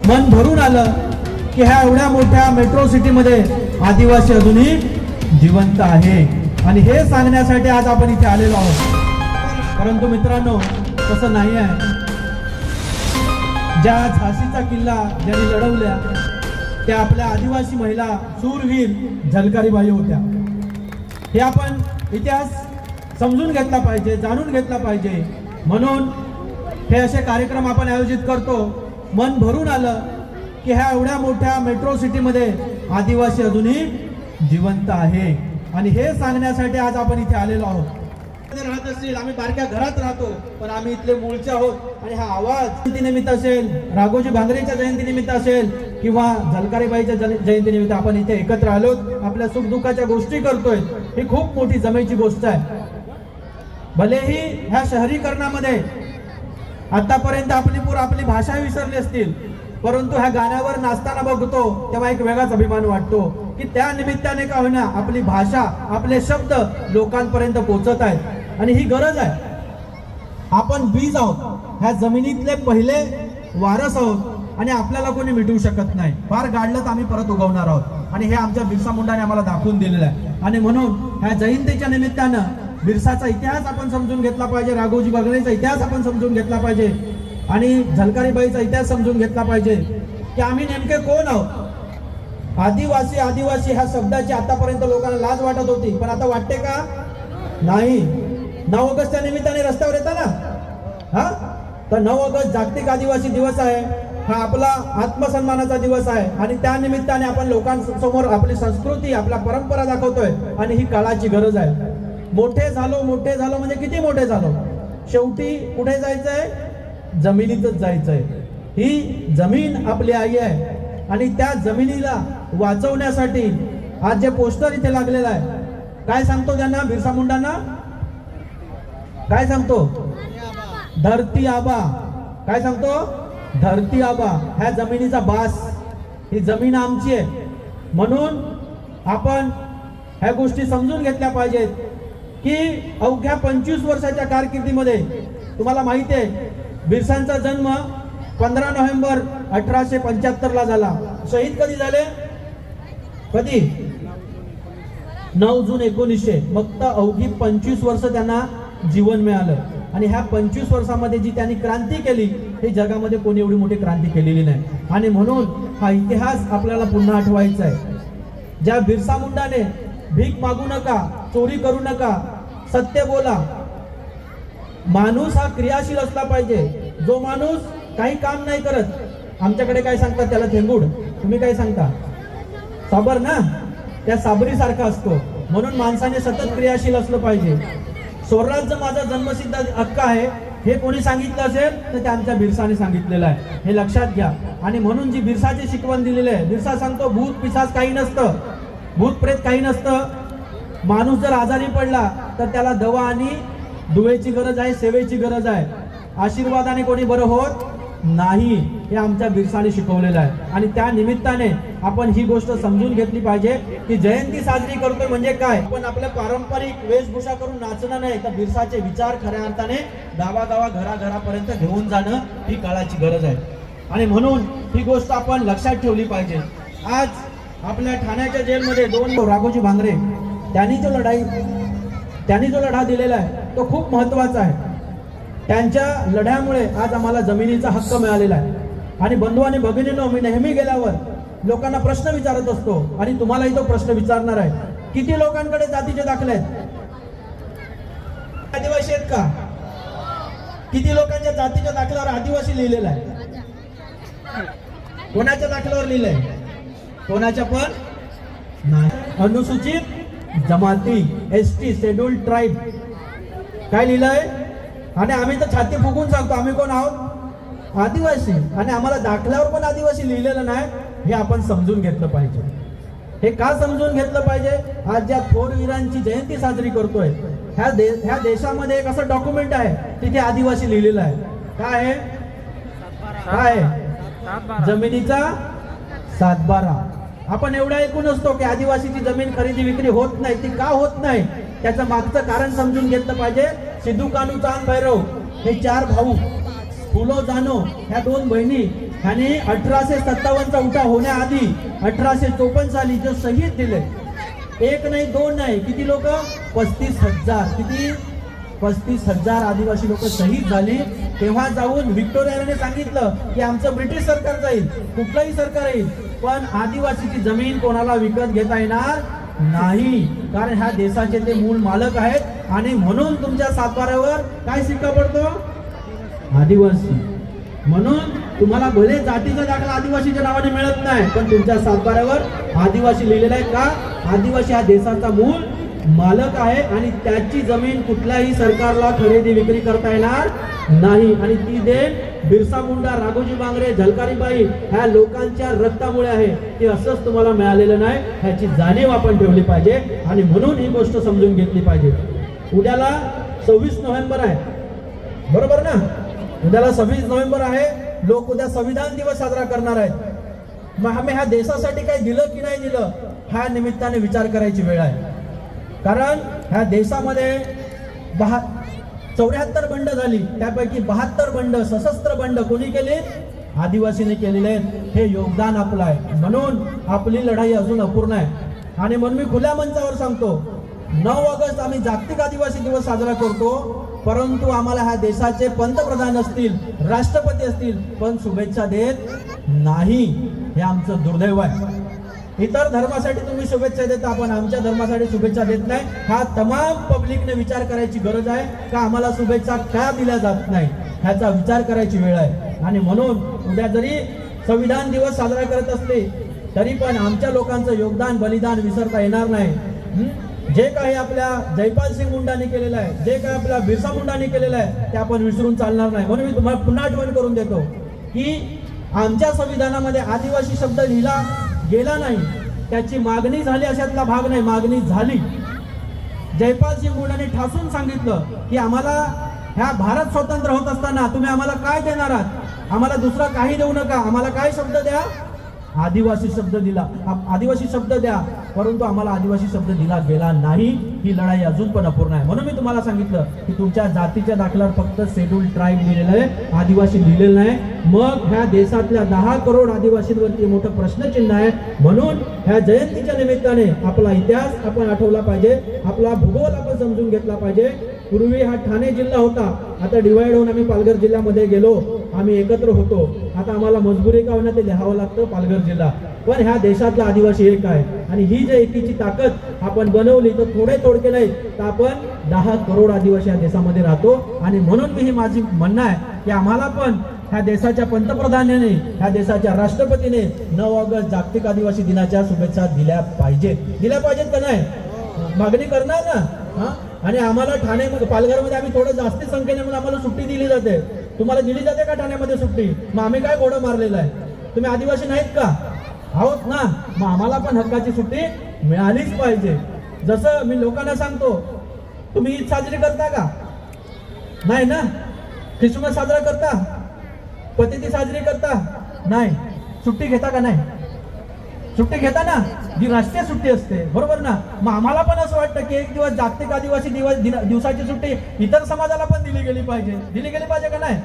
मन भरून आलं की ह्या एवढ्या मोठ्या मेट्रो सिटीमध्ये आदिवासी अजूनही जिवंत आहे आणि हे सांगण्यासाठी आज आपण इथे आलेलो आहोत। परंतु मित्रांनो तसं नाही आहे। ज्या झाशीचा किल्ला ज्यांनी लढवल्या त्या आपल्या आदिवासी महिला शूरवीर झलकारीबाई होत्या। हे आपण इतिहास समजून घेतला पाहिजे, जाणून घेतला पाहिजे, म्हणून हे असे कार्यक्रम आपण आयोजित करतो। मन भरून आलं की ह्या एवढ्या मोठ्या मेट्रो सिटीमध्ये आदिवासी अजूनही जिवंत आहे आणि हे सांगण्यासाठी आज आपण इथे आलेलो आहोत। राहत असतील, आम्ही बारक्या घरात राहतो, पण आम्ही इथले मूळचे आहोत आणि हा आवाज जयंतीनिमित्त असेल, राघोजी भांगरेच्या जयंतीनिमित्त असेल किंवा झलकारीबाईच्या जयंतीनिमित्त आपण इथे एकत्र आलोत, आपल्या सुखदुःखाच्या गोष्टी करतोय। ही खूप मोठी जमेची गोष्ट आहे। भलेही ह्या शहरीकरणामध्ये आतापर्यंत आपली भाषा विसरली असतील, परंतु ह्या गाण्यावर नाचताना बघतो तेव्हा एक वेगळाच अभिमान वाटतो की त्या निमित्ताने का होईना आपली भाषा, आपले शब्द लोकांपर्यंत पोहोचत आहेत आणि ही गरज आहे। आपण बीज आहोत, ह्या जमिनीतले पहिले वारस आहोत आणि आपल्याला कोणी मिटवू शकत नाही। फार गाडलं तर आम्ही परत उगवणार आहोत आणि हे आमच्या बिरसा मुंडाने आम्हाला दाखवून दिलेलं आहे। आणि म्हणून ह्या जयंतीच्या निमित्तानं बिरसाचा इतिहास आपण समजून घेतला पाहिजे, राघोजी भांगरेचा इतिहास आपण समजून घेतला पाहिजे आणि झलकारीबाईचा इतिहास समजून घेतला पाहिजे की आम्ही नेमके कोण आहोत। आदिवासी आदिवासी ह्या शब्दाची आतापर्यंत लोकांना लाज वाटत होती, पण आता वाटते का? नाही। 9 ऑगस्टच्या निमित्ताने रस्त्यावर येता ना, तर 9 ऑगस्ट जागतिक आदिवासी दिवस आहे। हा आपला आत्मसन्मानाचा दिवस आहे आणि त्या निमित्ताने आपण लोकांसमोर आपली संस्कृती, आपल्या परंपरा दाखवतोय आणि ही काळाची गरज आहे। मोठे झालो म्हणजे किती मोठे झालो, शेवटी कुठे जायचंय? जमिनीतच जायचंय। ही जमीन आपली आई आहे आणि त्या जमिनीला वाचवण्यासाठी आज जे पोस्टर इथे लागलेलं आहे, काय सांगतो त्यांना, बिरसा मुंडांना काय सांगतो? धरती आबा। काय सांगतो? धरती आबा। ह्या जमिनीचा बास, ही जमीन आमची आहे। म्हणून आपण ह्या गोष्टी समजून घेतल्या पाहिजेत की अवघ्या 25 वर्षाच्या कारकिर्दीमध्ये तुम्हाला माहिती आहे बिरसांचा जन्म 15 नोव्हेंबर 1875 ला झाला। शहीद कधी झाले? कधी? 9 जून 1900। फक्त अवघी 25 वर्ष त्यांना जीवन मिळालं आणि ह्या 25 वर्षामध्ये जी त्यांनी क्रांती केली हे जगामध्ये कोणी एवढी मोठी क्रांती केलेली नाही। आणि म्हणून हा इतिहास आपल्याला पुन्हा आठवायचा आहे। ज्या बिरसा मुंडाने भीक मागू नका, चोरी करू नका, सत्य बोला, माणूस हा क्रियाशील असला पाहिजे। जो माणूस काही काम नाही करत, आमच्याकडे काय सांगतात त्याला? थेंबूड। तुम्ही काय सांगता? साबर ना, त्या साबरी सारखा असतो। म्हणून माणसाने सतत क्रियाशील असलं पाहिजे। स्वराज्य माझा जन्मसिद्ध हक्क आहे हे कोणी सांगितलं असेल तर ते आमच्या बिरसाने सांगितलेलं आहे, हे लक्षात घ्या। आणि म्हणून जी बिरसाची शिकवण दिलेली आहे, बिरसा सांगतो भूत पिशाच काही नसतं, भूत प्रेत काही नसतं। माणूस जर आजारी पडला तर त्याला दवा आणि दुवेची गरज आहे, सेवेची गरज आहे। आशीर्वादाने कोणी बरं होत नाही, हे आमच्या बिरसाने शिकवलेलं आहे। आणि त्या निमित्ताने आपण ही गोष्ट समजून घेतली पाहिजे की जयंती साजरी करतोय म्हणजे काय, पण आपल्या पारंपरिक वेशभूषा करून नाचणं नाही, तर बिरसाचे विचार खऱ्या अर्थाने गावागावा घराघरापर्यंत घेऊन जाणं ही काळाची गरज आहे। आणि म्हणून ही गोष्ट आपण लक्षात ठेवली पाहिजे। आज आपल्या ठाण्याच्या जेलमध्ये 2 राघोजी भांगरे त्यांनी जो लढा दिलेला आहे तो खूप महत्वाचा आहे। त्यांच्या लढ्यामुळे आज आम्हाला जमिनीचा हक्क मिळालेला आहे। आणि बंधू आणि भगिनींनो, मी नेहमी गेल्यावर लोकांना प्रश्न विचारत असतो आणि तुम्हालाही तो प्रश्न विचारणार आहे, किती लोकांकडे जातीचे दाखले आहेत? आदिवासी आहेत का? किती लोकांच्या जातीच्या दाखल्यावर आदिवासी लिहिलेला आहे? कोणाच्या दाखल्यावर लिहिलंय? कोणाच्या पण नाही। अनुसूचित जमाती, एसटी, शेड्यूल्ड ट्राइब काय लिहिलंय? आणि आम्ही तर छाती फुगून सांगतो आम्ही कोण आहोत? आदिवासी। आणि आम्हाला दाखल्यावर पण आदिवासी लिहिलेलं नाही, हे आपण समजून घेतलं पाहिजे। हे का समजून घेतलं पाहिजे? आज ज्या थोरवीरांची जयंती साजरी करतोय ह्या देशामध्ये एक असं डॉक्युमेंट आहे, तिथे आदिवासी लिहिलेलं आहे। काय आहे? काय? जमिनीचा 7/12। आपण एवढा ऐकून असतो की आदिवासीची जमीन खरेदी विक्री होत नाही, ती का होत नाही त्याचं मागचं कारण समजून घेतलं पाहिजे। सिद्धू कान्हू चांद भैरव हे 4 भाऊ, फुलो जानो ह्या 2 बहिणी आणि 1857चा उठाव होण्याआधी 1854 साली जो शहीद दिले, एक नाही दोन नाही, किती लोक, 35,000, किती, 35,000 आदिवासी लोक शहीद झाली. तेव्हा जाऊन व्हिक्टोरियाने सांगितलं की आमचं ब्रिटिश सरकार जाईल, कुठलंही सरकार येईल, पण आदिवासीची जमीन कोणाला विकत घेता येणार नाही, कारण ह्या देशाचे ते मूळ मालक आहेत. आणि म्हणून तुमच्या सातबाऱ्यावर काय शिक्का पडतो, आदिवासी. म्हणून तुम्हाला भले जातीचा दाखला आदिवासीच्या नावाने मिळत नाही, पण तुमच्या सातबाऱ्यावर आदिवासी लिहिलेला आहे. का, आदिवासी हा देशाचा मूळ मालक आहे आणि त्याची जमीन कुठल्याही सरकारला खरेदी विक्री करता येणार नाही. आणि ती देण बिरसा मुंडा, राघोजी बांगरे, झलकारीबाई ह्या लोकांच्या रक्तामुळे आहे, ते असंच तुम्हाला मिळालेलं नाही. ह्याची जाणीव आपण ठेवली पाहिजे आणि म्हणून ही गोष्ट समजून घेतली पाहिजे. उद्याला 26 नोव्हेंबर आहे, बरोबर ना, उद्याला 26 नोव्हेंबर आहे. लोक उद्या संविधान दिवस साजरा करणार आहेत. मग आम्ही ह्या देशासाठी काही दिलं की नाही दिलं, ह्या निमित्ताने विचार करायची वेळ आहे. कारण ह्या देशामध्ये 74 बंड झाली, त्यापैकी 72 बंड, सशस्त्र बंड कोणी केले, आदिवासीने केलेले आहेत. हे योगदान आपलं आहे, म्हणून आपली लढाई अजून अपूर्ण आहे. आणि म्हणून मी खुल्या मंचावर सांगतो, 9 ऑगस्ट आम्ही जागतिक आदिवासी दिवस साजरा करतो, परंतु आम्हाला ह्या देशाचे पंतप्रधान असतील, राष्ट्रपती असतील, पण शुभेच्छा देत नाही. हे आमचं दुर्दैव आहे. इतर धर्मासाठी तुम्ही शुभेच्छा देता, आपण आमच्या धर्मासाठी शुभेच्छा देत नाही. हा तमाम पब्लिकने विचार करायची गरज आहे का आम्हाला शुभेच्छा का दिल्या जात नाही, ह्याचा विचार करायची वेळ आहे. आणि म्हणून उद्या जरी संविधान दिवस साजरा करत असले तरी पण आमच्या लोकांचं योगदान, बलिदान विसरता येणार नाही. जे काही आपल्या जयपाल सिंग मुंडाने केलेलं आहे, जे काही आपल्या बिरसा मुंडाने केलेलं आहे, ते आपण विसरून चालणार नाही. म्हणून मी तुम्हाला पुन्हा आठवण करून देतो की आमच्या संविधानामध्ये आदिवासी शब्द लिहिला गेला नाही, त्याची मागणी झाली अशातला भाग नाही, मागणी झाली. जयपाल सिंग मुंडाने ठासून सांगितलं की आम्हाला ह्या भारत स्वतंत्र होत असताना तुम्ही आम्हाला काय देणार आहात, आम्हाला दुसरा काही देऊ नका, आम्हाला काय शब्द द्या, आदिवासी शब्द दिला, आदिवासी शब्द द्या, परंतु आम्हाला आदिवासी शब्द दिला गेला नाही. ही लढाई अजून पण अपूर्ण आहे. म्हणून मी तुम्हाला सांगितलं की तुमच्या जातीच्या दाखल्यावर फक्त शेड्यूल ट्राईब लिहिलेलं आहे, आदिवासी लिहिलेलं नाही. मग ह्या देशातल्या 10 करोड आदिवासींवरती मोठं प्रश्नचिन्ह आहे. म्हणून ह्या जयंतीच्या निमित्ताने आपला इतिहास आपण आठवला पाहिजे, आपला भूगोल आपण समजून घेतला पाहिजे. पूर्वी हा ठाणे जिल्हा होता, आता डिवाइड होऊन आम्ही पालघर जिल्ह्यामध्ये गेलो, आम्ही एकत्र होतो. आता आम्हाला मजबुरी का होणार ते लिहावं लागतं पालघर जिल्हा, पण ह्या देशातला आदिवासी एक आहे. आणि ही जे एकीची ताकद आपण बनवली तर थोडे थोडके नाही तर आपण 10 करोड आदिवासी या देशामध्ये राहतो. आणि म्हणून मी ही माझी म्हणणं आहे की आम्हाला पण ह्या देशाच्या पंतप्रधानाने, ह्या देशाच्या राष्ट्रपतीने 9 ऑगस्ट जागतिक आदिवासी दिनाच्या शुभेच्छा दिल्या पाहिजेत का नाही, मागणी करणार ना. आणि आम्हाला ठाणे पालघरमध्ये आम्ही थोडं जास्ती संख्येने म्हणून आम्हाला सुट्टी दिली जाते. तुम्हाला दिली जाते का ठाण्यामध्ये सुट्टी, मग आम्ही काय घोडं मारलेलं आहे, तुम्ही आदिवासी नाहीत का, आहोत ना, मग आम्हाला पण हक्काची सुट्टी मिळालीच पाहिजे. जसं मी लोकांना सांगतो, तुम्ही ईद साजरी करता का, नाही ना, ख्रिसमस साजरा करता, पतिती साजरी करता, नाही, सुट्टी घेता का नाही, सुट्टी घेता ना, जी राष्ट्रीय सुट्टी असते, बरोबर ना. मग आम्हाला पण असं वाटतं की एक दिवस जागतिक आदिवासी दिवसाची सुट्टी इतर समाजाला पण दिली गेली पाहिजे का नाही.